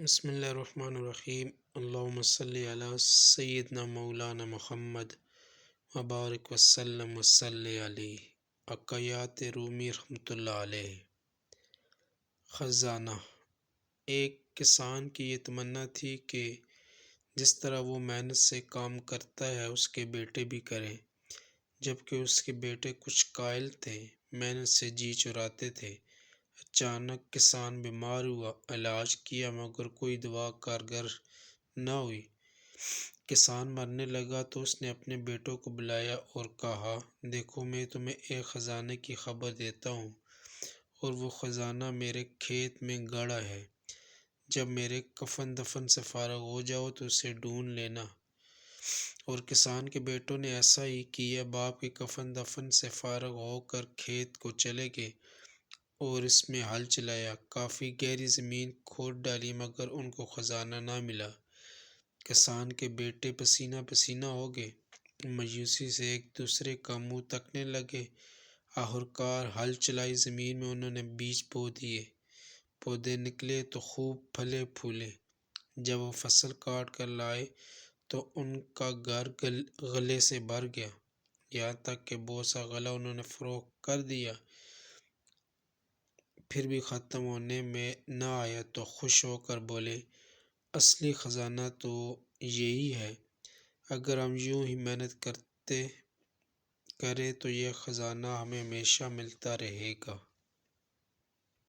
بسم اللہ الرحمن الرحیم۔ اللہم صلی علی سیدنا مولانا محمد وبارک وسلم وصلی علیہ۔ عقایات رومی رحمۃ اللہ علیہ۔ خزانہ۔ ایک کسان کی یہ تمنا تھی کہ جس طرح وہ محنت سے کام کرتا ہے اس کے بیٹے بھی کریں، جبکہ اس کے بیٹے کچھ قائل تھے، محنت سے جی چراتے تھے۔ اچانک کسان بیمار ہوا، علاج کیا مگر کوئی دوا کارگر نہ ہوئی۔ کسان مرنے لگا تو اس نے اپنے بیٹوں کو بلایا اور کہا، دیکھو میں تمہیں ایک خزانے کی خبر دیتا ہوں، اور وہ خزانہ میرے کھیت میں گڑا ہے۔ جب میرے کفن دفن سے فارغ ہو جاؤ تو اسے ڈھونڈ لینا۔ اور کسان کے بیٹوں نے ایسا ہی کیا۔ باپ کے کفن دفن سے فارغ ہو کر کھیت کو چلے گئے اور اس میں ہل چلایا، کافی گہری زمین کھود ڈالی مگر ان کو خزانہ نہ ملا۔ کسان کے بیٹے پسینہ پسینہ ہو گئے، مایوسی سے ایک دوسرے کا منہ تکنے لگے۔ آخرکار ہل چلائی زمین میں انہوں نے بیج بو دیے، پودے نکلے تو خوب پھلے پھولے۔ جب وہ فصل کاٹ کر لائے تو ان کا گھر غلے سے بھر گیا، یہاں تک کہ بہت سا غلہ انہوں نے فروخت کر دیا۔ پھر بھی ختم ہونے میں نہ آیا تو خوش ہو کر بولے، اصلی خزانہ تو یہی ہے، اگر ہم یوں ہی محنت کریں تو یہ خزانہ ہمیں ہمیشہ ملتا رہے گا۔